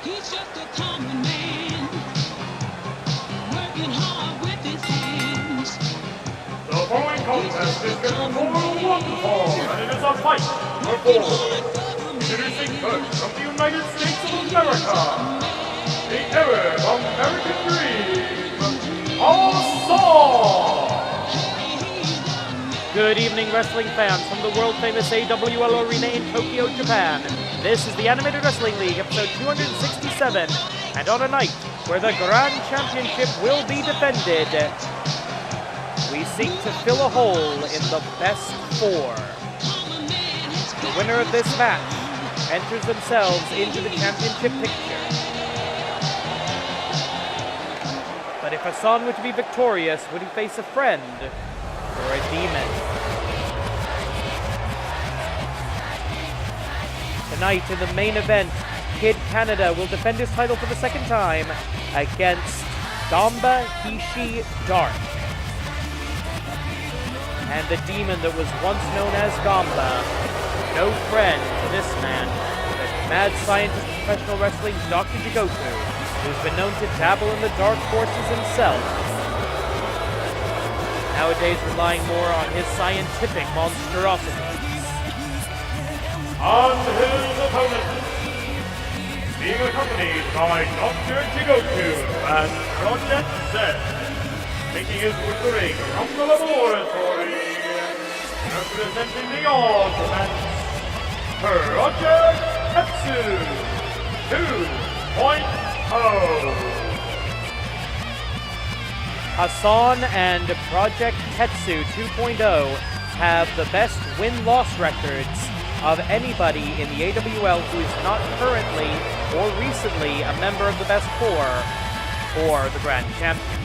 He's just a common man, working hard with his hands. The following contest is scheduled for one fall, and it is a fight for four. Introducing first from the United States of America, the Arab American Dream, Hassan! Good evening, wrestling fans from the world-famous AWL arena in Tokyo, Japan. This is the Animated Wrestling League, episode 267, and on a night where the Grand Championship will be defended, we seek to fill a hole in the best four. The winner of this match enters themselves into the championship picture. But if Hassan were to be victorious, would he face a friend or a demon? Tonight in the main event, Kid Canada will defend his title for the second time against Ganba Hisshi Dark. And the demon that was once known as Ganba, no friend to this man, the mad scientist of professional wrestling, Dr. Jigoku, who's been known to dabble in the dark forces himself. Nowadays relying more on his scientific monstrosities. And his opponent, being accompanied by Dr. Jigoku and Project Z, making his way to the ring from the laboratory, representing the odds events, Project Tetsu 2.0. Hassan and Project Tetsu 2.0 have the best win-loss records of anybody in the AWL who is not currently or recently a member of the best four or the Grand Champion.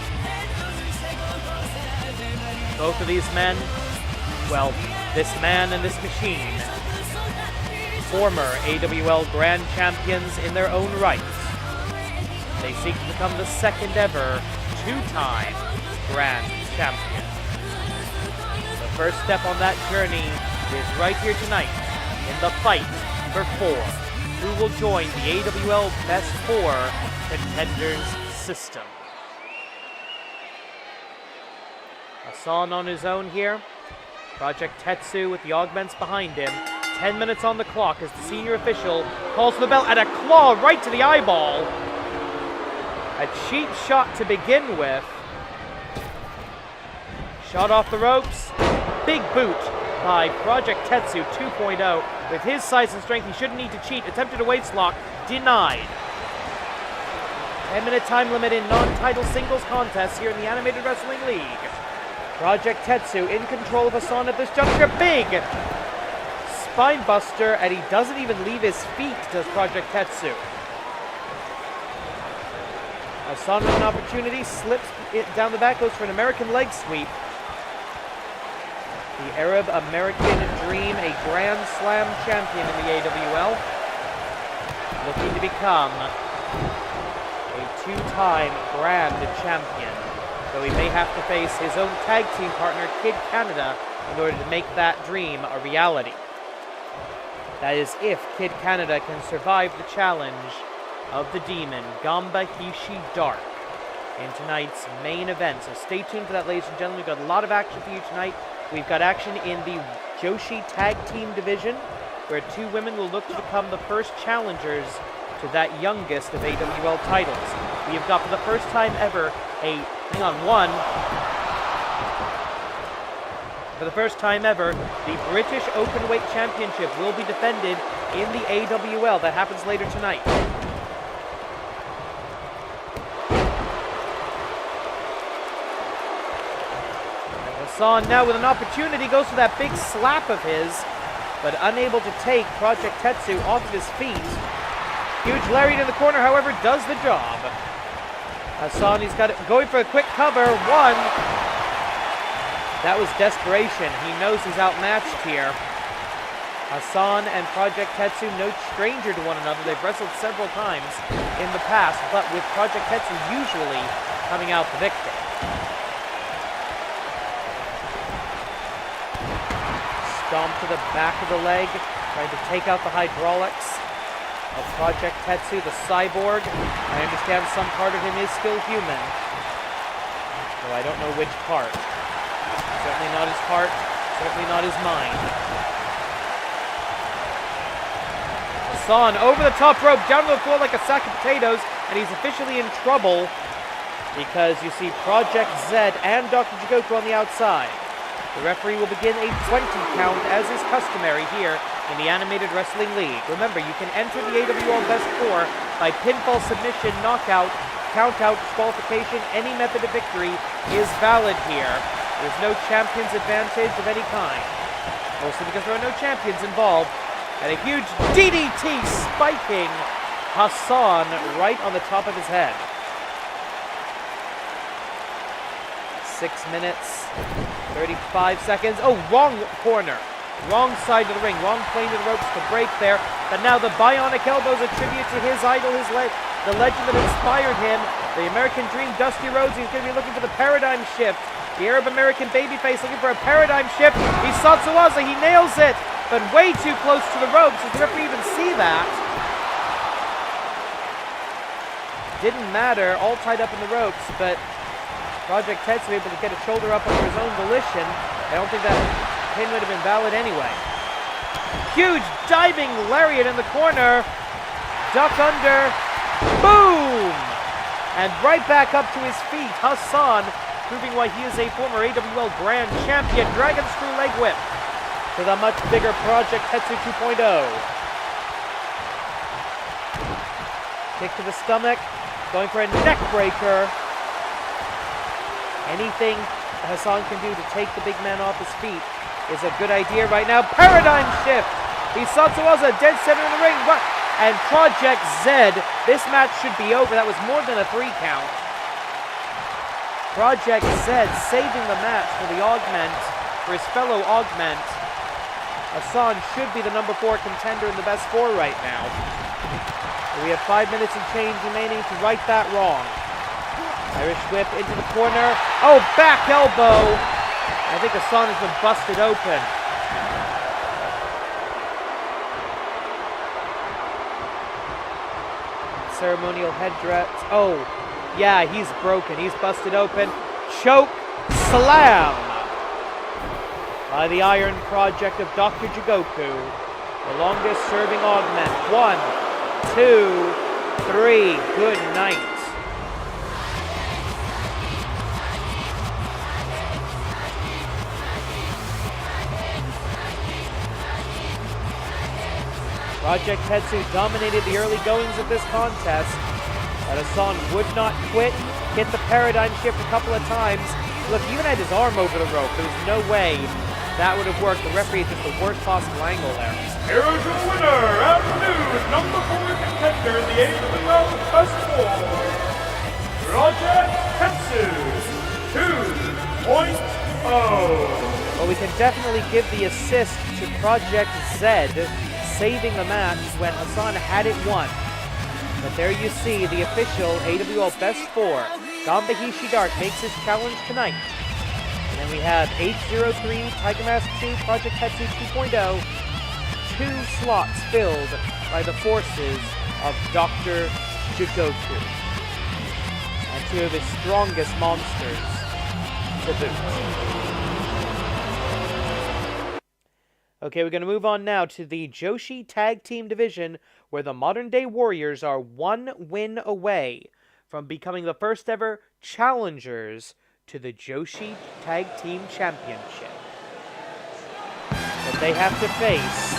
Both of these men, well, this man and this machine, former AWL Grand Champions in their own right. They seek to become the second ever two-time Grand Champion. The first step on that journey is right here tonight in the fight for four, who will join the AWL Best Four Contenders system. Hassan on his own here. Project Tetsu with the augments behind him. 10 minutes on the clock as the senior official calls for the bell, and a claw right to the eyeball. A cheap shot to begin with. Shot off the ropes. Big boot by Project Tetsu 2.0. With his size and strength, he shouldn't need to cheat. Attempted a waist lock. Denied. 10-minute time limit in non-title singles contests here in the Animated Wrestling League. Project Tetsu in control of Hassan at this juncture. Big spine buster, and he doesn't even leave his feet, does Project Tetsu. Hassan with an opportunity, slips it down the back, goes for an American leg sweep. The Arab American Dream, a Grand Slam champion in the AWL, looking to become a two-time Grand Champion. So he may have to face his own tag team partner, Kid Canada, in order to make that dream a reality. That is if Kid Canada can survive the challenge of the demon, Ganba Hisshi Dark, in tonight's main event. So stay tuned for that, ladies and gentlemen. We've got a lot of action for you tonight. We've got action in the Joshi Tag Team Division, where two women will look to become the first challengers to that youngest of AWL titles. We have got for the first time ever For the first time ever, the British Openweight Championship will be defended in the AWL. That happens later tonight. Hassan now with an opportunity, goes for that big slap of his, but unable to take Project Tetsu off of his feet. Huge lariat in the corner, however, does the job. Hassan, he's got it going for a quick cover. One. That was desperation. He knows he's outmatched here. Hassan and Project Tetsu, no stranger to one another. They've wrestled several times in the past, but with Project Tetsu usually coming out the victor. Stomp to the back of the leg, trying to take out the hydraulics of Project Tetsu, the cyborg. I understand some part of him is still human, though I don't know which part. Certainly not his heart, certainly not his mind. Hassan over the top rope, down to the floor like a sack of potatoes, and he's officially in trouble because you see Project Z and Dr. Jigoku on the outside. The referee will begin a 20 count, as is customary here in the Animated Wrestling League. Remember, you can enter the AWL Best 4 by pinfall, submission, knockout, count-out, disqualification. Any method of victory is valid here. There's no champion's advantage of any kind, mostly because there are no champions involved. And a huge DDT spiking Hassan right on the top of his head. 6 minutes, 35 seconds. Oh, wrong corner. Wrong side of the ring. Wrong plane of the ropes to break there. But now the bionic elbow is a tribute to his idol, the legend that inspired him. The American Dream, Dusty Rhodes. He's going to be looking for the paradigm shift. The Arab American babyface looking for a paradigm shift. He Satsuwaza. He nails it. But way too close to the ropes. Does the referee even see that? Didn't matter. All tied up in the ropes, but Project Tetsu able to get a shoulder up under his own volition. I don't think that pin would have been valid anyway. Huge diving lariat in the corner. Duck under. Boom! And right back up to his feet. Hassan proving why he is a former AWL Grand Champion. Dragon Screw Leg Whip to the much bigger Project Tetsu 2.0. Kick to the stomach. Going for a neck breaker. Anything Hassan can do to take the big man off his feet is a good idea right now. Paradigm shift. He Satsuwaza dead center in the ring. And Project Z. This match should be over. That was more than a 3 count. Project Z saving the match for the Augment, for his fellow Augment. Hassan should be the number 4 contender in the best 4 right now. We have 5 minutes and change remaining to right that wrong. Irish whip into the corner. Oh, back elbow. I think Hassan has been busted open. Ceremonial headdress. Oh, yeah, he's broken. He's busted open. Choke slam by the Iron Project of Dr. Jigoku. The longest serving Augment. 1, 2, 3. Good night. Project Tetsu dominated the early goings of this contest, but Hassan would not quit. Hit the paradigm shift a couple of times. Look, he even had his arm over the rope. There was no way that would have worked. The referee had just the worst possible angle there. Here is your winner, afternoon number 4 contender in the AWL Best 4, Project Tetsu 2.0. Well, we can definitely give the assist to Project Z, saving the match when Hassan had it won. But there you see the official AWL Best 4. Ganba Hisshi Dark makes his challenge tonight. And then we have H03, Tiger Mask 2, Project Tetsu 2.0. 2 slots filled by the forces of Dr. Jigoku. And 2 of his strongest monsters to boot. Okay, we're going to move on now to the Joshi Tag Team Division, where the Modern Day Warriors are 1 win away from becoming the first ever challengers to the Joshi Tag Team Championship. But they have to face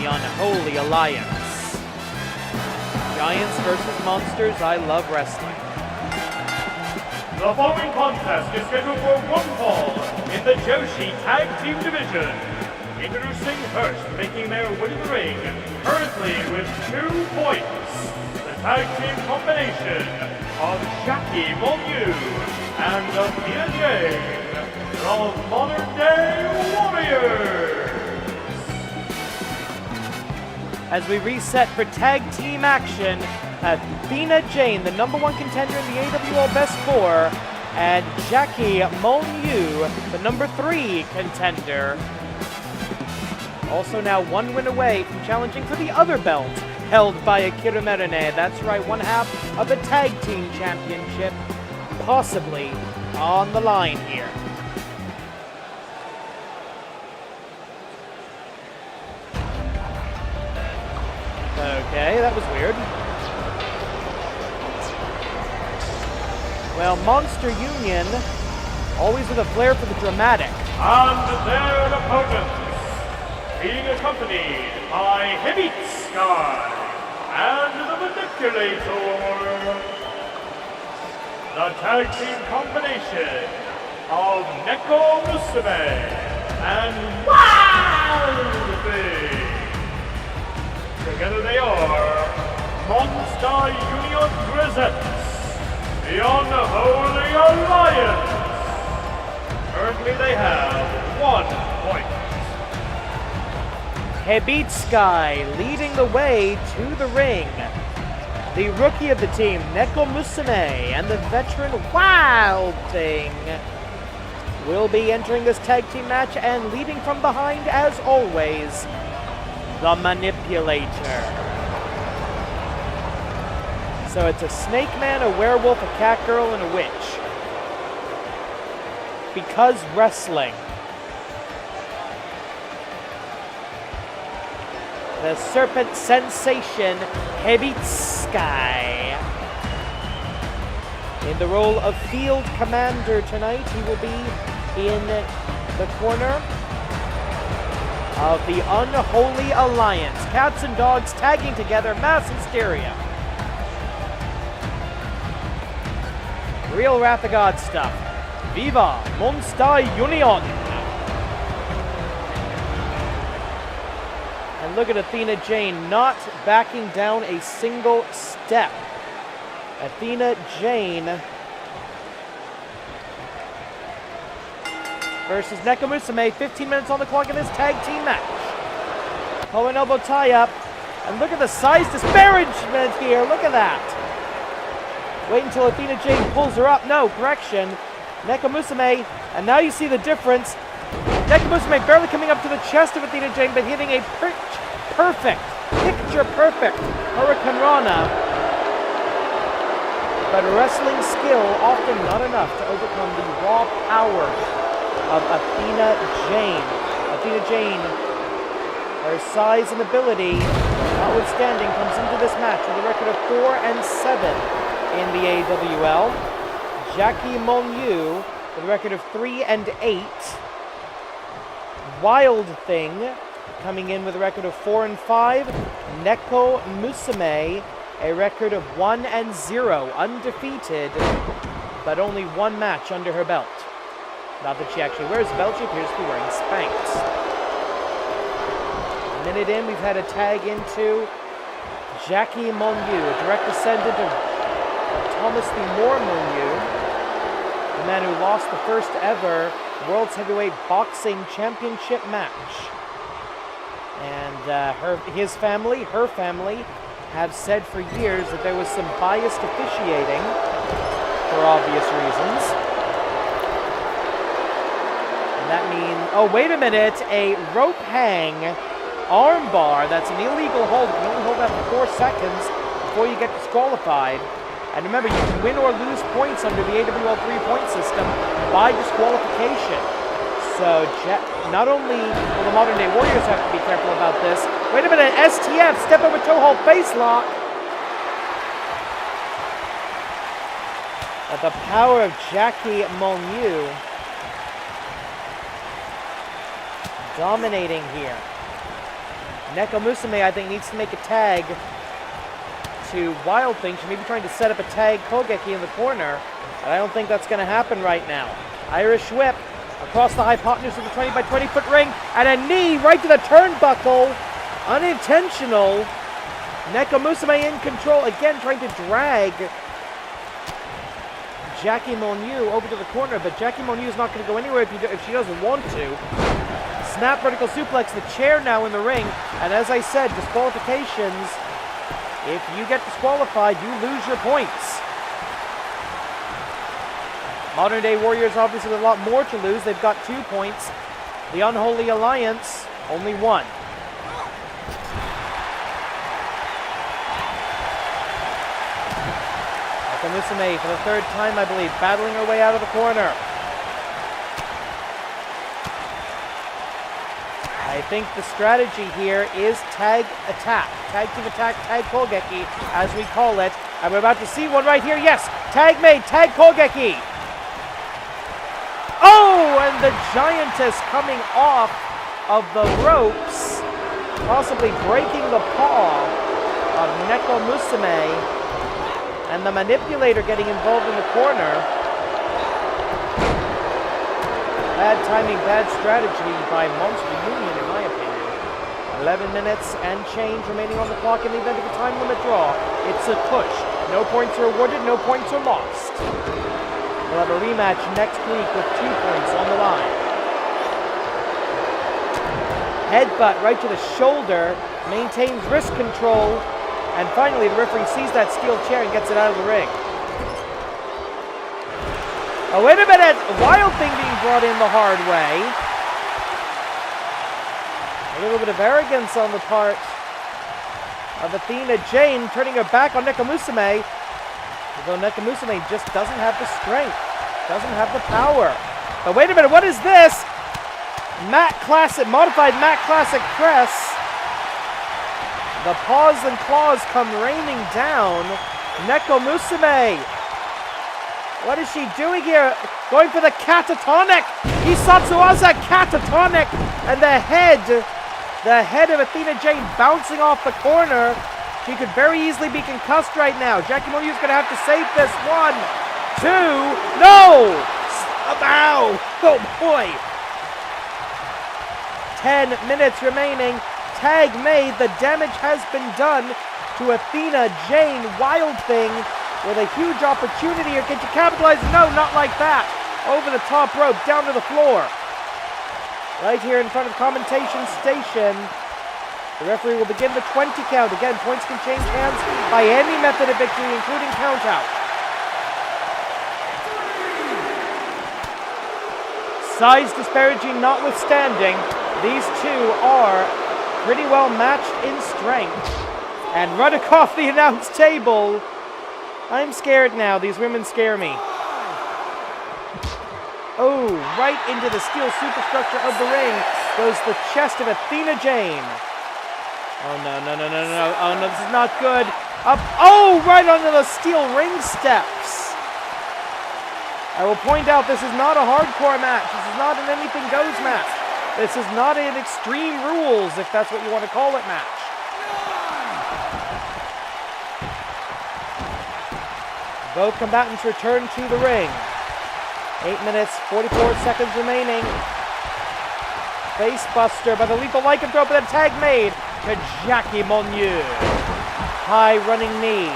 the Unholy Alliance. Giants versus Monsters, I love wrestling. The following contest is scheduled for 1 fall in the Joshi Tag Team Division. Introducing first, making their way to the ring, currently with 2 points, the tag team combination of Jackie Molyneux and Athena Jane, the Modern Day Warriors. As we reset for tag team action, Athena Jane, the #1 contender in the AWL Best 4, and Jackie Molyneux, the #3 contender. Also now 1 win away from challenging for the other belt held by Akira Merene. That's right, 1/2 of the tag team championship possibly on the line here. Okay, that was weird. Well, Monster Union, always with a flair for the dramatic. And their opponents, being accompanied by Heavy Sky and the Manipulator, the tag team combination of Neko Musume and Wild Thing. Together they are Monster Union presents the Unholy Alliance. Currently they have 1 point. Hebitsky leading the way to the ring. The rookie of the team, Neko Musume, and the veteran Wild Thing will be entering this tag team match, and leading from behind, as always, the Manipulator. So it's a snake man, a werewolf, a cat girl, and a witch. Because wrestling. The Serpent Sensation, Hebitsky. In the role of Field Commander tonight, he will be in the corner of the Unholy Alliance. Cats and dogs tagging together, mass hysteria. Real Wrath of God stuff. Viva Monster Union! And look at Athena Jane not backing down a single step. Athena Jane versus Neko Musume, 15 minutes on the clock in this tag team match. Collar and elbow tie-up. And look at the size disparagement here. Look at that. Wait until Athena Jane pulls her up. No, correction. Neko Musume, and now you see the difference. Neko Musume barely coming up to the chest of Athena Jane, but hitting a picture-perfect Hurricane Rana. But wrestling skill often not enough to overcome the raw power of Athena Jane. Athena Jane, her size and ability notwithstanding, comes into this match with a record of 4-7 in the AWL. Jackie Molyneux with a record of 3-8. Wild Thing coming in with a record of 4-5. Neko Musume, a record of 1-0, undefeated, but only 1 match under her belt. Not that she actually wears a belt, she appears to be wearing Spanx. A minute in, we've had a tag into Jackie Molyneux, a direct descendant of Thomas the More Molyneux, the man who lost the first ever World's Heavyweight Boxing Championship match. And her family, have said for years that there was some biased officiating for obvious reasons. And that means, oh, wait a minute, a rope hang armbar. That's an illegal hold. You can only hold that for 4 seconds before you get disqualified. And remember, you can win or lose points under the AWL 3-point system by disqualification. So not only will the Modern Day Warriors have to be careful about this. Wait a minute, STF, step over toe hold face lock. But the power of Jackie Molyneux dominating here. Neko Musume, I think, needs to make a tag to Wild Thing. She may be trying to set up a tag Kogeki in the corner, but I don't think that's going to happen right now. Irish whip, Across the hypotenuse of the 20 by 20 foot ring, and a knee right to the turnbuckle. Unintentional. Neko Musume in control, again trying to drag Jackie Monyu over to the corner, but Jackie Monyu is not going to go anywhere if she doesn't want to. Snap vertical suplex, the chair now in the ring, and as I said, disqualifications. If you get disqualified, you lose your points. Modern Day Warriors obviously have a lot more to lose. They've got 2 points. The Unholy Alliance, only 1. Musume for the 3rd time, I believe, battling her way out of the corner. I think the strategy here is tag attack. Tag team attack, tag Kogeki, as we call it. And we're about to see one right here. Yes, tag made, tag Kogeki. Oh, and the Giantess coming off of the ropes, possibly breaking the paw of Neko Musume. And the manipulator getting involved in the corner. Bad timing, bad strategy by Monster Union, in my opinion. 11 minutes and change remaining on the clock in the event of a time limit draw. It's a push. No points are awarded, no points are lost. We'll have a rematch next week with 2 points on the line. Headbutt right to the shoulder, maintains wrist control. And finally, the referee sees that steel chair and gets it out of the ring. Oh, wait a minute! Wild Thing being brought in the hard way. A little bit of arrogance on the part of Athena Jane, turning her back on Neko Musume. Although Neko Musume just doesn't have the strength, doesn't have the power. But wait a minute, what is this? Modified Matt Classic press. The paws and claws come raining down. Neko Musume. What is she doing here? Going for the catatonic. Hisatsuwaza catatonic. And the head of Athena Jane bouncing off the corner. She could very easily be concussed right now. Jackie Moyu's going to have to save this. 1, 2. No! Ow! Oh boy. 10 minutes remaining. Tag made, the damage has been done to Athena Jane. Wild Thing with a huge opportunity here. Can you capitalize? No, not like that. Over the top rope, down to the floor. Right here in front of commentation station. The referee will begin the 20 count. Again, points can change hands by any method of victory, including count out. Size disparaging notwithstanding, these two are pretty well matched in strength. And running off the announce table. I'm scared now. These women scare me. Oh, right into the steel superstructure of the ring goes the chest of Athena Jane. Oh, no. Oh, no, this is not good. Up. Oh, right onto the steel ring steps. I will point out this is not a hardcore match. This is not an anything goes match. This is not an Extreme Rules, if that's what you want to call it, match. Both combatants return to the ring. 8 minutes, 44 seconds remaining. Facebuster by the lethal lycanthrope, and a tag made to Jackie Monyu. High running knee.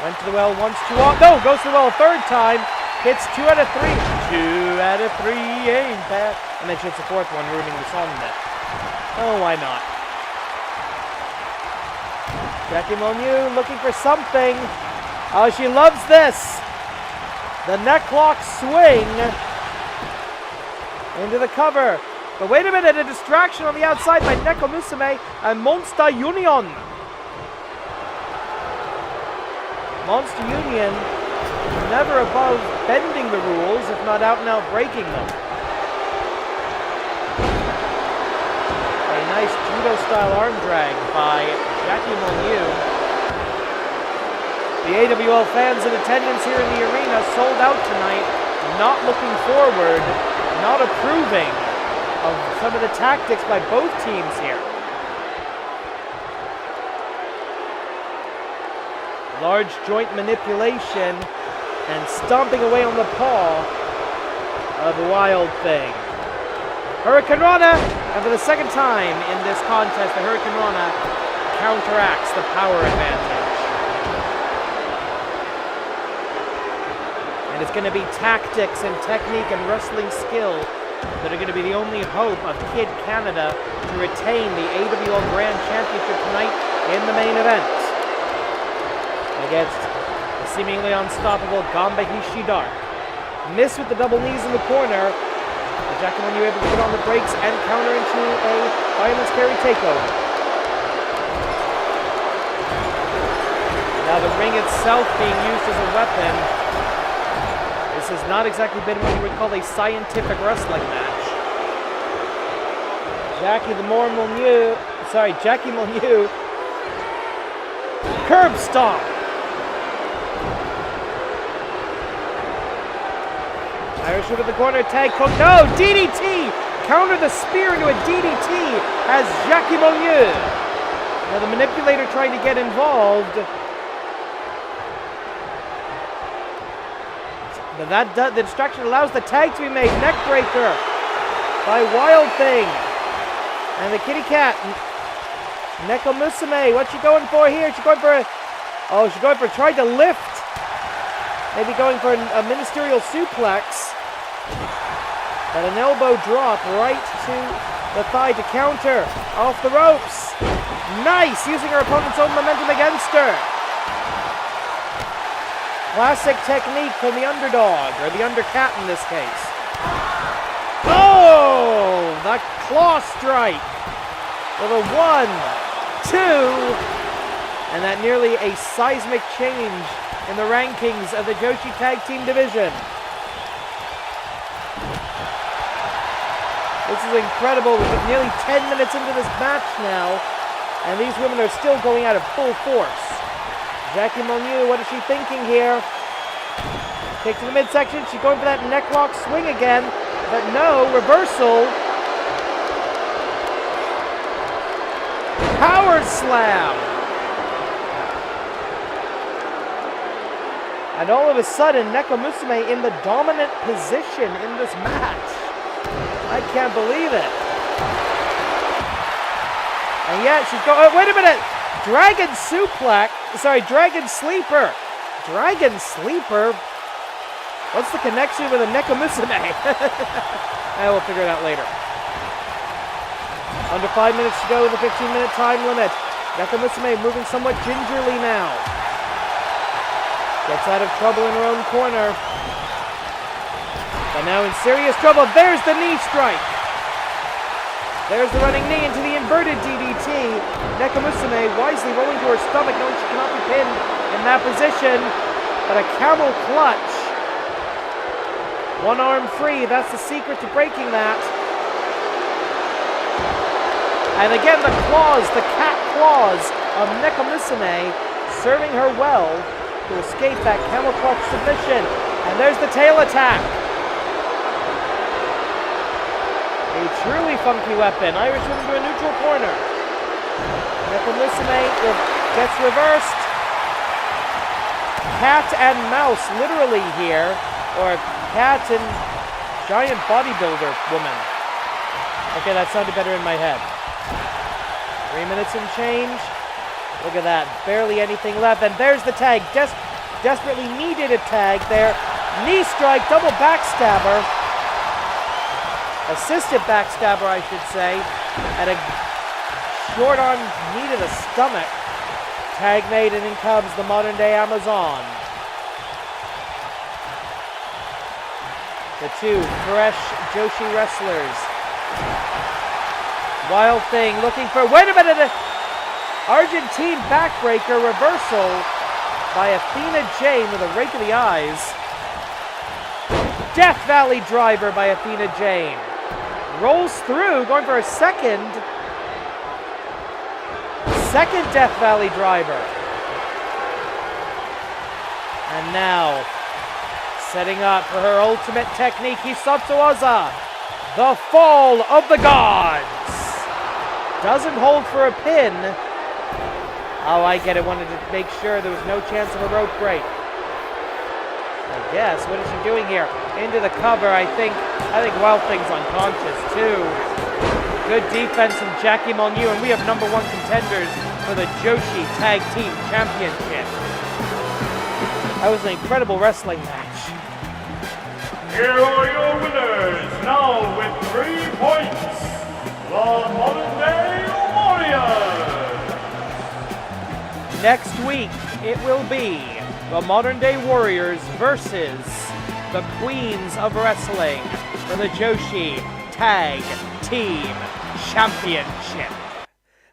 Went to the well once, two on. No, goes to the well a 3rd time. Hits 2 out of 3. 2 out of 3 ain't bad. And then she hits the 4th one, ruining the song net. Oh, why not? Jackie Monyu looking for something. Oh, she loves this. The necklock swing into the cover. But wait a minute, a distraction on the outside by Neko Musume and Monster Union. Monster Union never above bending the rules, if not out and out breaking them. A nice judo-style arm drag by Jackie Monyu. The AWL fans in attendance here in the arena sold out tonight, not looking forward, not approving of some of the tactics by both teams here. Large joint manipulation and stomping away on the paw of Wild Thing. Hurricane Rana, and for the second time in this contest, the Hurricane Rana counteracts the power advantage. And it's going to be tactics and technique and wrestling skill that are going to be the only hope of Kid Canada to retain the AWL Grand Championship tonight in the main event against the seemingly unstoppable Ganba Hisshi. Miss with the double knees in the corner. Jackie Monu able to put on the brakes and counter into a fireman's carry takeover. Now the ring itself being used as a weapon. This has not exactly been what you would call a scientific wrestling match. Jackie Monu, curb stomp. Irish whip at the corner, tag hook, no, DDT! Counter the spear into a DDT as Jackie Monu. Now the manipulator trying to get involved. But the distraction allows the tag to be made. Neckbreaker by Wild Thing. And the kitty cat, Neko Musume, what's she going for here? She's going for trying to lift. Maybe going for a ministerial suplex. But an elbow drop right to the thigh to counter. Off the ropes. Nice, using her opponent's own momentum against her. Classic technique from the underdog, or the undercat in this case. Oh, the claw strike. With a 1, 2, and that nearly a seismic change in the rankings of the Joshi Tag Team Division. This is incredible. We're nearly 10 minutes into this match now, and these women are still going out at full force. Jackie Monu, what is she thinking here? Kick to the midsection. She's going for that necklock swing again, but no, reversal. Power slam. And all of a sudden, Neko Musume in the dominant position in this match. I can't believe it. And yet she's going, oh, wait a minute. Dragon Sleeper. Dragon Sleeper? What's the connection with a Neko Musume? We'll figure it out later. Under 5 minutes to go in the 15-minute time limit. Neko Musume moving somewhat gingerly now. Gets out of trouble in her own corner. But now in serious trouble. There's the knee strike. There's the running knee into the inverted DDT. Neko Musume wisely rolling to her stomach, knowing she cannot be pinned in that position. But a camel clutch. One arm free. That's the secret to breaking that. And again, the claws, the cat claws of Neko Musume serving her well to escape that camel clutch submission. And there's the tail attack. A truly funky weapon. Irish woman to a neutral corner. Neko Musume gets reversed. Cat and mouse, literally here. Or cat and giant bodybuilder woman. Okay, that sounded better in my head. 3 minutes and change. Look at that. Barely anything left. And there's the tag. Desperately needed a tag there. Knee strike, double backstabber. Assisted backstabber, I should say. And a short arm knee to the stomach. Tag made, and in comes the modern day Amazon. The two fresh Joshi wrestlers. Wild Thing looking for, wait a minute, Argentine backbreaker reversal by Athena Jane with a rake of the eyes. Death Valley driver by Athena Jane. Rolls through, going for a second Death Valley driver. And now, setting up for her ultimate technique, Hisatsu Oza, the Fall of the Gods. Doesn't hold for a pin. Oh, I get it. Wanted to make sure there was no chance of a rope break. I guess. What is she doing here? Into the cover. I think Wild Thing's unconscious too. Good defense from Jackie Molyneux, and we have #1 contenders for the Joshi Tag Team Championship. That was an incredible wrestling match. Here are your winners, now with 3 points, the Modern Day Warriors. Next week, it will be the Modern Day Warriors versus the Queens of Wrestling for the Joshi Tag Team Championship.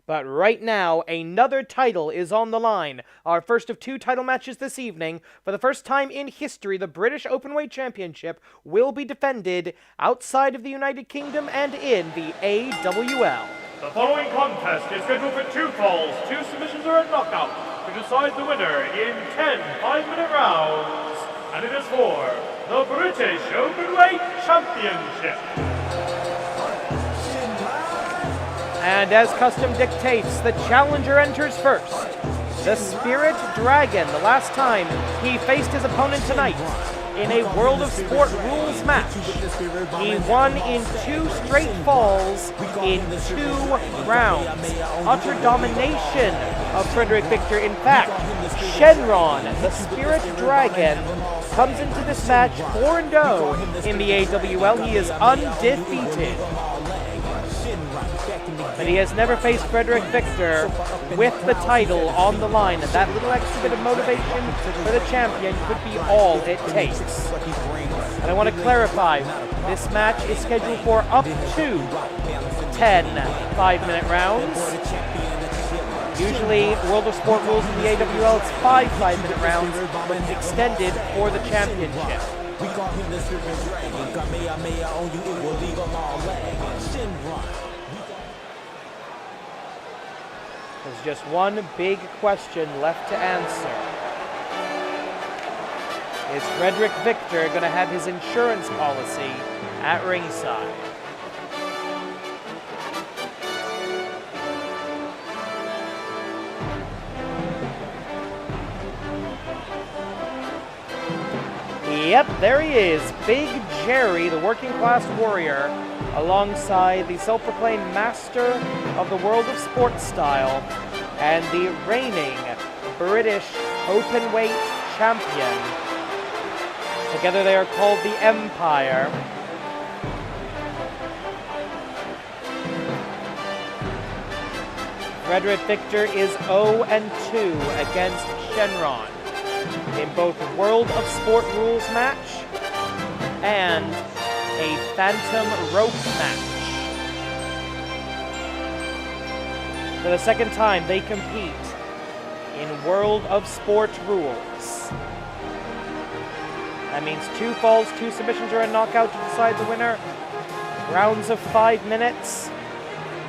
But right now, another title is on the line. Our first of 2 title matches this evening. For the first time in history, the British Openweight Championship will be defended outside of the United Kingdom and in the AWL. The following contest is scheduled for 2 falls, 2 submissions or a knockout to decide the winner in 10 5-minute rounds. And it is for the British Openweight Championship. And as custom dictates, the challenger enters first. The Spirit Dragon, the last time he faced his opponent tonight in a World of Sport rules match. He won in 2 straight falls in 2 rounds. Utter domination of Frederick Victor. In fact, Shynron, the Spirit Dragon, comes into this match 4-0 in the AWL. He is undefeated. But he has never faced Frederick Victor with the title on the line, and that little extra bit of motivation for the champion could be all it takes. And I want to clarify, this match is scheduled for up to 10 5-minute rounds. Usually, World of Sport rules in the AWL, it's 5 5-minute rounds, but extended for the championship. There's just one big question left to answer. Is Frederick Victor going to have his insurance policy at ringside? Yep, there he is, Big Jerry, the working class warrior, alongside the self-proclaimed master of the world of sports style and the reigning British Openweight champion. Together they are called the Empire. Frederick Victor is 0-2 against Shynron in both World of Sport rules match and a Phantom Rope match. For the second time, they compete in World of Sport rules. That means 2 falls, 2 submissions, or a knockout to decide the winner. Rounds of 5 minutes.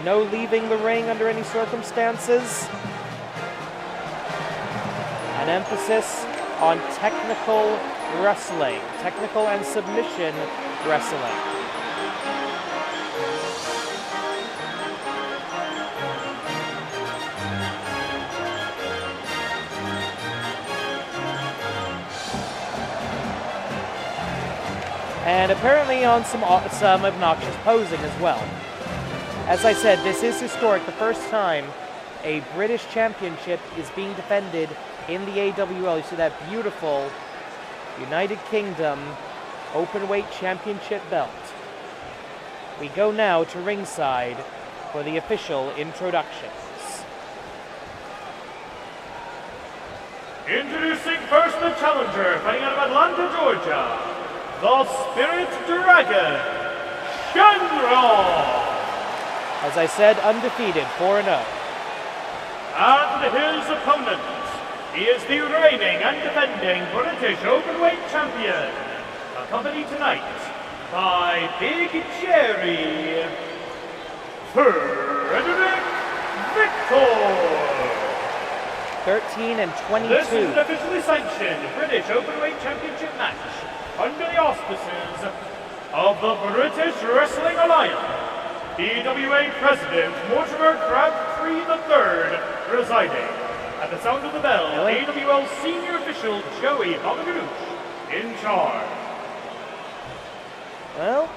No leaving the ring under any circumstances. An emphasis on technical wrestling, technical and submission wrestling. And apparently on some obnoxious posing as well. As I said, this is historic. The first time a British championship is being defended in the AWL. You see that beautiful United Kingdom Openweight Championship belt. We go now to ringside for the official introductions. Introducing first the challenger, fighting out of Atlanta, Georgia, the Spirit Dragon, Shynron. As I said, undefeated, 4-0. And his opponent, he is the reigning and defending British Openweight champion, accompanied tonight by Big Jerry, Frederick Victor. 13-22. This is an officially sanctioned British Openweight Championship match under the auspices of the British Wrestling Alliance. EWA President Mortimer Crabtree III presiding. At the sound of the bell, AWL Senior Official Joey Bobagoosh in charge. Well,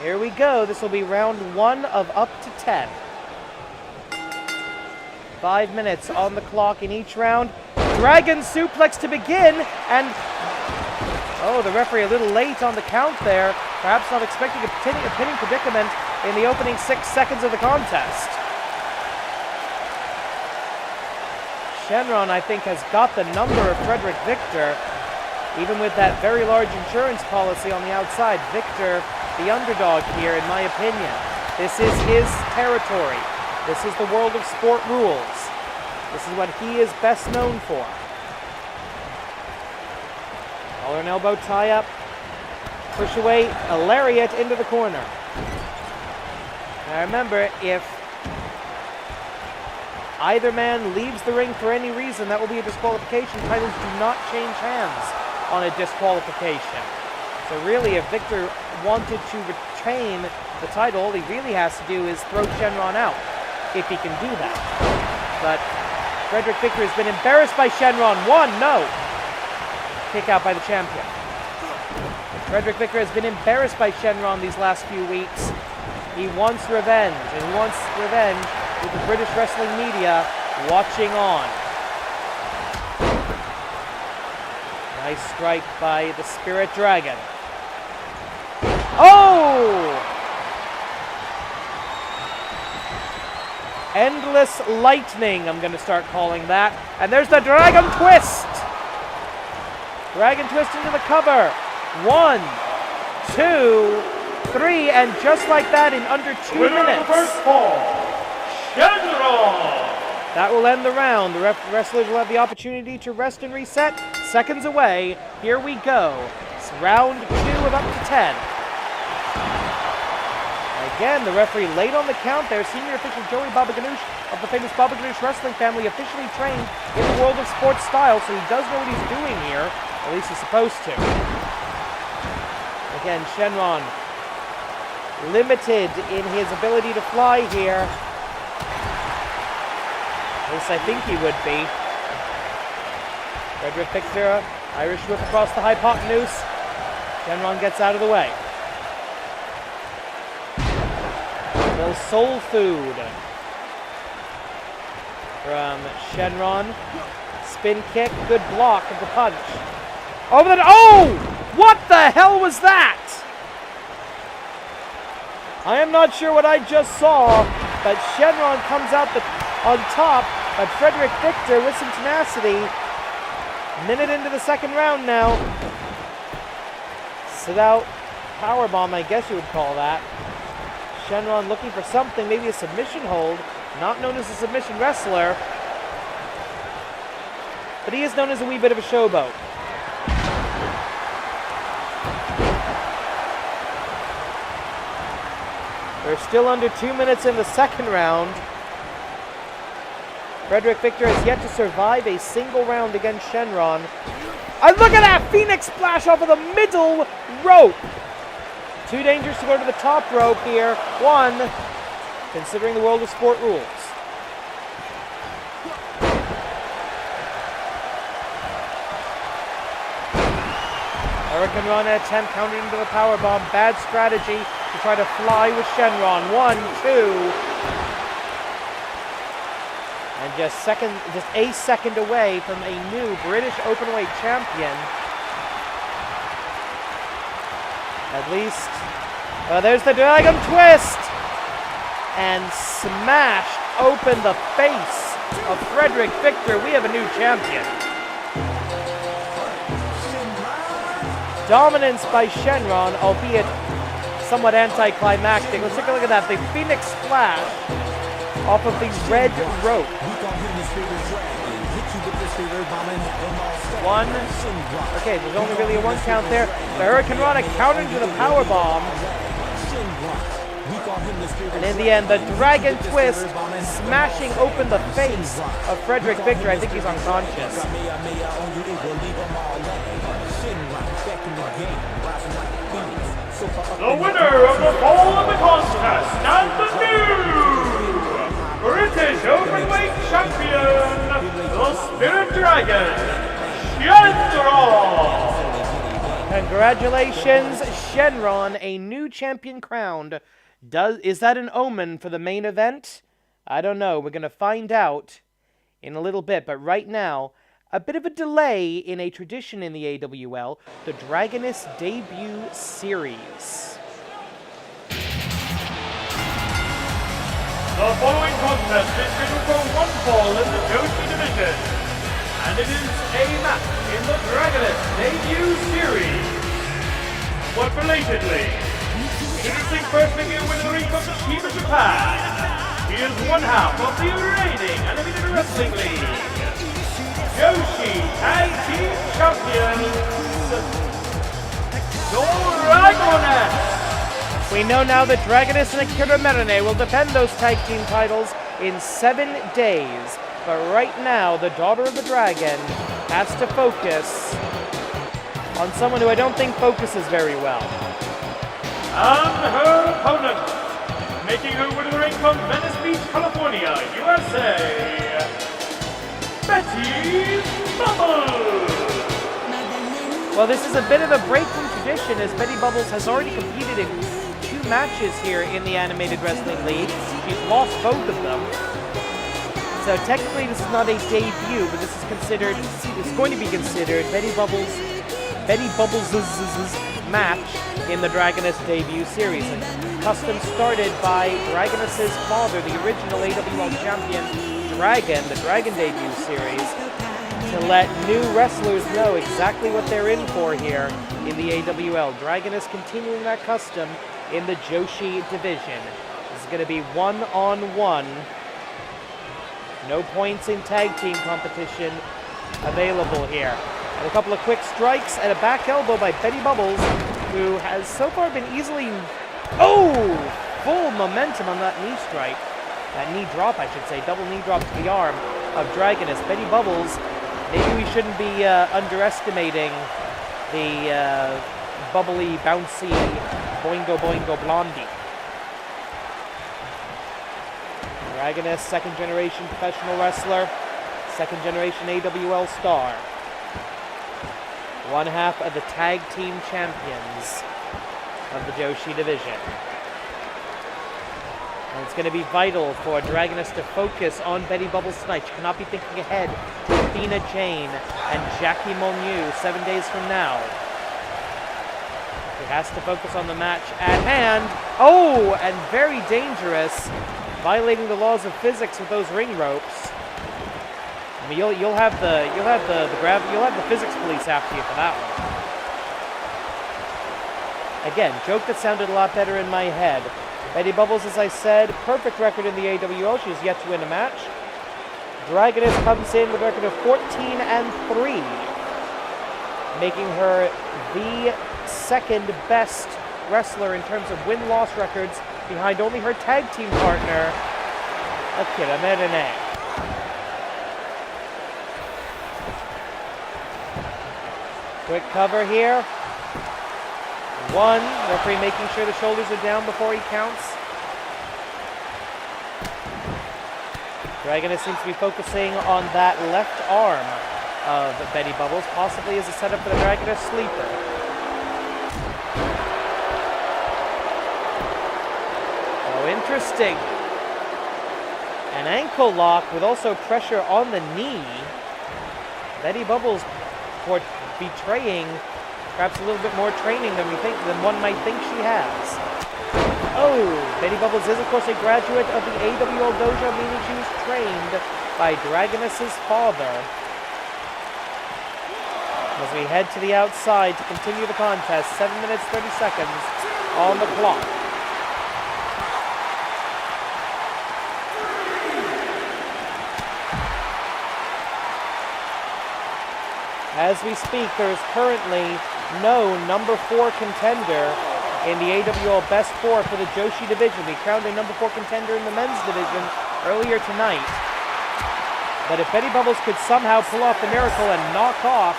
here we go. This will be round 1 of up to 10. 5 minutes on the clock in each round. Dragon suplex to begin, and oh, the referee a little late on the count there. Perhaps not expecting a pinning predicament in the opening 6 seconds of the contest. Shynron, I think, has got the number of Frederick Victor, even with that very large insurance policy on the outside. Victor, the underdog here, in my opinion. This is his territory. This is the world of sport rules. This is what he is best known for. Collar and elbow tie-up. Push away, a lariat into the corner. Now remember, if either man leaves the ring for any reason, that will be a disqualification. Titles do not change hands on a disqualification. So really, if Victor wanted to retain the title, all he really has to do is throw Shynron out, if he can do that. But Frederick Victor has been embarrassed by Shynron. 1, no! Kick out by the champion. Frederick Victor has been embarrassed by Shynron these last few weeks. He wants revenge, and he wants revenge with the British wrestling media watching on. Nice strike by the Spirit Dragon. Oh! Endless lightning, I'm going to start calling that. And there's the Dragon Twist! Dragon Twist into the cover. 1, 2, 3, and just like that in under 2 Winner minutes. of the first fall, Shynron! That will end the round. The wrestlers will have the opportunity to rest and reset. Seconds away. Here we go. It's round 2 of up to 10. Again, the referee late on the count there. Senior official Joey Baba Ganoush of the famous Baba Ganoush wrestling family, officially trained in the world of sports style, so he does know what he's doing here. At least he's supposed to. Again, Shynron limited in his ability to fly here. At least I think he would be. Frederick Victor, Irish whip across the hypotenuse. Shynron gets out of the way. Little soul food from Shynron. Spin kick, good block of the punch. Over the... Oh! What the hell was that? I am not sure what I just saw, but Shynron comes out on top, but Frederick Victor with some tenacity. Minute into the second round now. Sit out powerbomb, I guess you would call that. Shynron looking for something, maybe a submission hold. Not known as a submission wrestler, but he is known as a wee bit of a showboat. We're still under 2 minutes in the second round. Frederick Victor has yet to survive a single round against Shynron. And look at that Phoenix splash off of the middle rope. Too dangerous to go to the top rope here. 1, considering the world of sport rules. Hurricane Rana attempt countered into the powerbomb. Bad strategy to try to fly with Shynron. 1, 2. And just a second away from a new British Openweight champion. At least, there's the Dragon Twist! And smashed open the face of Frederick Victor. We have a new champion. Dominance by Shynron, albeit somewhat anticlimactic. Let's take a look at that. The Phoenix Splash off of the red rope. 1. Okay, there's only really a 1 count there. The Hurricane Rana countered to the powerbomb. And in the end, the Dragon Twist smashing open the face of Frederick Victor. I think he's unconscious. The winner of the fall of the contest and the new British Openweight champion, the Spirit Dragon, Shynron! Congratulations, Shynron, a new champion crowned. Is that an omen for the main event? I don't know. We're going to find out in a little bit. But right now, a bit of a delay in a tradition in the AWL, the Dragoness debut series. The following contest is scheduled for one fall in the Joshi division, and it is a match in the Dragoness debut series. But belatedly, introducing first making a win in the ring from the team of Japan, he is one half of the reigning Animated Wrestling League Joshi Tag Team Champions, Dragoness. We know now that Dragoness and Akira Merane will defend those tag team titles in 7 days. But right now, the Daughter of the Dragon has to focus on someone who I don't think focuses very well. And her opponent, making her way to the ring from Venice Beach, California, USA, Betty Bubbles. Well, this is a bit of a break from tradition, as Betty Bubbles has already competed in 2 matches here in the Animated Wrestling League. She's lost both of them. So technically this is not a debut, but this is considered, it's going to be considered Betty Bubbles' match in the Dragoness debut series. A custom started by Dragoness's father, the original AWL champion, Dragon, the Dragon debut series, to let new wrestlers know exactly what they're in for here in the AWL. Dragoness continuing that custom in the Joshi division. This is going to be one-on-one. No points in tag team competition available here. And a couple of quick strikes and a back elbow by Betty Bubbles, who has so far been easily... Oh! Full momentum on that knee strike. That knee drop, I should say. Double knee drop to the arm of Dragoness. Betty Bubbles, maybe we shouldn't be underestimating the bubbly, bouncy, boingo boingo blondie. Dragoness, second generation professional wrestler, second generation AWL star. One half of the tag team champions of the Joshi division. And it's going to be vital for Dragoness to focus on Betty Bubbles tonight. She cannot be thinking ahead to Athena Jane and Jackie Monyu 7 days from now. She has to focus on the match at hand. Oh, and very dangerous, violating the laws of physics with those ring ropes. I mean, you'll have the physics police after you for that one. Again, joke that sounded a lot better in my head. Betty Bubbles, as I said, perfect record in the AWL. She's yet to win a match. Dragoness comes in with a record of 14-3, making her the second best wrestler in terms of win-loss records, behind only her tag team partner, Akira Merane. Quick cover here. 1, referee making sure the shoulders are down before he counts. Dragoness seems to be focusing on that left arm of Betty Bubbles, possibly as a setup for the Dragoness sleeper. Oh, interesting. An ankle lock with also pressure on the knee. Betty Bubbles betraying perhaps a little bit more training than one might think she has. Oh, Betty Bubbles is, of course, a graduate of the AWL dojo, meaning she was trained by Dragoness's father. As we head to the outside to continue the contest, 7 minutes, 30 seconds on the clock. As we speak, there is currently no number 4 contender in the AWL Best 4 for the Joshi division. We crowned a number 4 contender in the men's division earlier tonight. But if Betty Bubbles could somehow pull off the miracle and knock off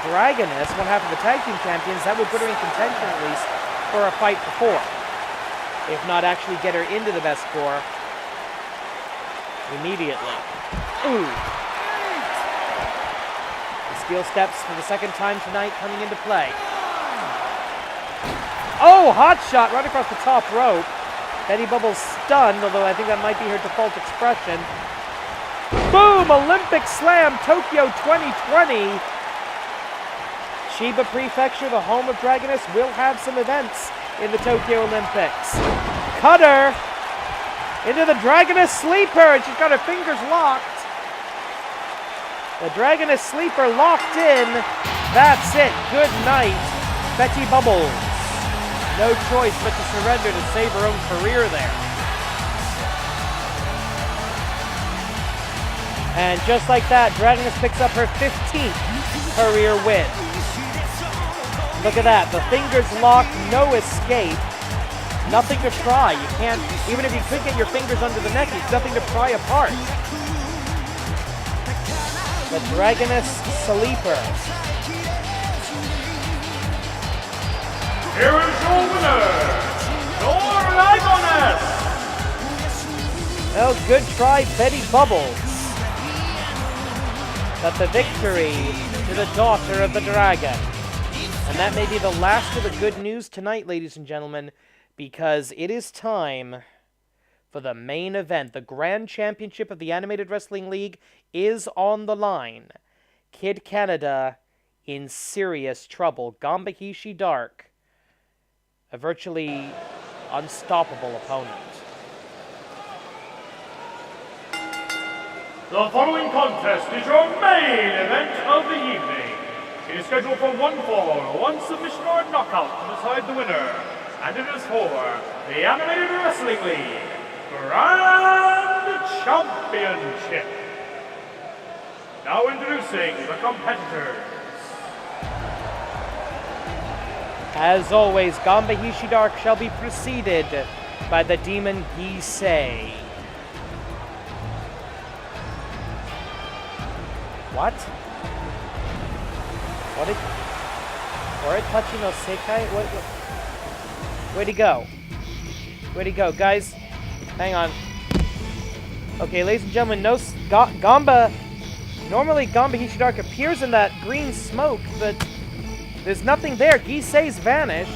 Dragoness, one half of the tag team champions, that would put her in contention at least for a fight for 4. If not actually get her into the Best 4 immediately. Ooh. Steel steps for the second time tonight coming into play. Oh, hot shot right across the top rope. Betty Bubble's stunned, although I think that might be her default expression. Boom! Olympic Slam Tokyo 2020. Chiba Prefecture, the home of Dragoness, will have some events in the Tokyo Olympics. Cutter into the Dragoness Sleeper, and she's got her fingers locked. The Dragoness Sleeper locked in. That's it. Good night, Betty Bubbles. No choice but to surrender to save her own career there. And just like that, Dragoness picks up her 15th career win. Look at that. The fingers locked, no escape. Nothing to pry. You can't, even if you could get your fingers under the neck, there's nothing to pry apart. The Dragoness Sleeper. Here is your winner, Dragoness! Well, good try, Betty Bubbles. But the victory to the daughter of the dragon. And that may be the last of the good news tonight, ladies and gentlemen, because it is time for the main event. The Grand Championship of the Animated Wrestling League is on the line. Kid Canada in serious trouble. Ganba Hisshi Dark, a virtually unstoppable opponent. The following contest is your main event of the evening. It is scheduled for one fall, one submission or knockout to decide the winner. And it is for the Animated Wrestling League Grand Championship. Now introducing the competitors. As always, Ganba Hisshi Dark shall be preceded by the Demon Gisei. What? What did... Ore Tachi no Sekai? What? Where'd he go? Where'd he go? Guys, hang on. Okay, ladies and gentlemen, no... Ganba... Normally, Ganba Hisshi Dark appears in that green smoke, but... There's nothing there. Gisei's vanished.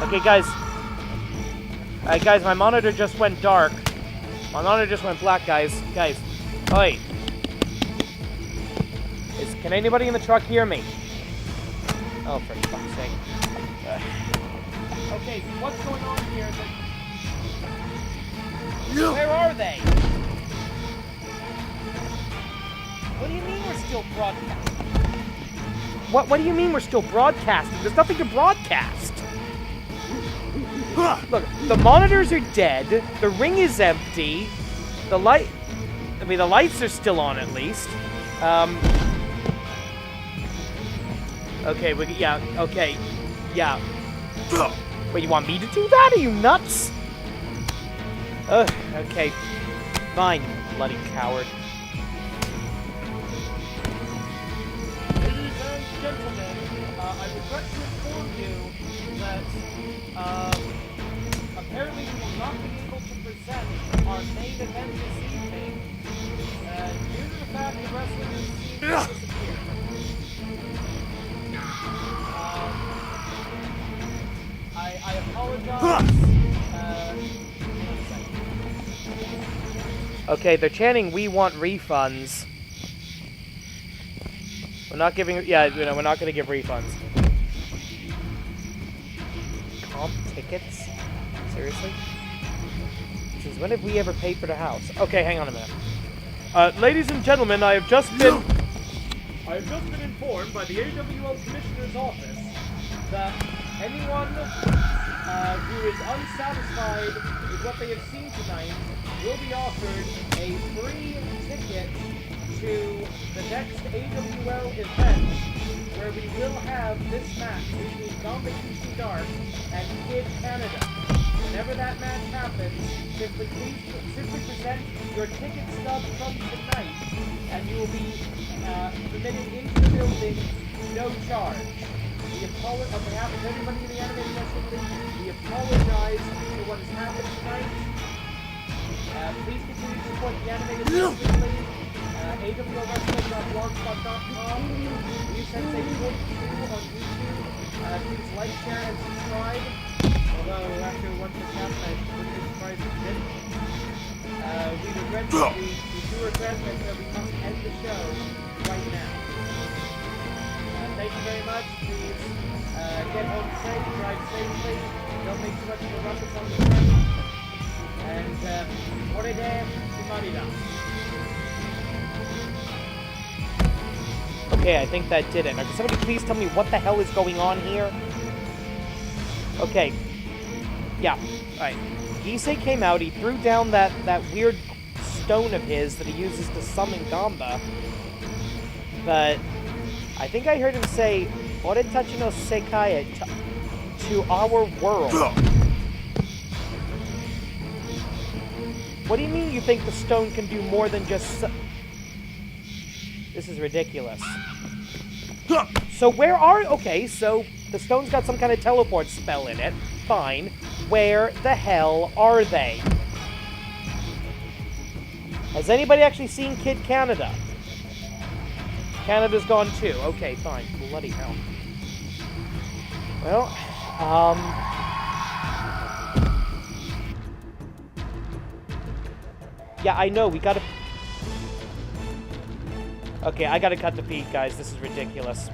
Okay, guys. Alright, guys, my monitor just went dark. My monitor just went black, guys. Guys. Oi. Can anybody in the truck hear me? Oh, for fuck's sake. Okay, what's going on here? Where are they? What do you mean we're still broadcasting? What do you mean we're still broadcasting? There's nothing to broadcast. Look, the monitors are dead. The ring is empty. The lights are still on at least. Okay, okay. Yeah. Wait, you want me to do that? Are you nuts? Ugh, okay. Fine, you bloody coward. Ladies and gentlemen, I regret to inform you that, apparently we will not be able to present our main event this evening, due to the fact that wrestling is disappeared. I apologize. Okay, they're chanting, "We want refunds." We're not giving, we're not going to give refunds. Comp tickets? Seriously? Since when have we ever paid for the house? Okay, hang on a minute. Ladies and gentlemen, I have just been informed by the AWL Commissioner's office that anyone who is unsatisfied with what they have seen tonight will be offered a free ticket to the next AWL event, where we will have this match between Ganba Hisshi Dark and Kid Canada. Whenever that match happens, simply present your ticket stub from tonight, and you will be permitted into the building, no charge. We apologize on behalf of everybody in the Animated Wrestling League. We apologize for what has happened tonight. Please continue to support the Animated Wrestling League. AWLWrestling.blogspot.com. Sensei 42 on YouTube. like, share, and subscribe. Although, after what just happened, I wouldn't be surprised if you didn't. We do regret that we must end the show right now. Thank you very much. Please get home safe, drive safely, don't make too much of a ruckus on the train. And, orede, kumarida. Okay, I think that did it. Now, can somebody please tell me what the hell is going on here? Okay. Yeah. Alright. Gisei came out, he threw down that weird stone of his that he uses to summon Ganba. But I think I heard him say, Oretachi no sekai to our world. What do you mean you think the stone can do more than just... This is ridiculous. So where are... Okay, so the stone's got some kind of teleport spell in it. Fine. Where the hell are they? Has anybody actually seen Kid Canada? Canada's gone too. Okay, fine. Bloody hell. Well, yeah, I know, we gotta... Okay, I gotta cut the feed, guys. This is ridiculous.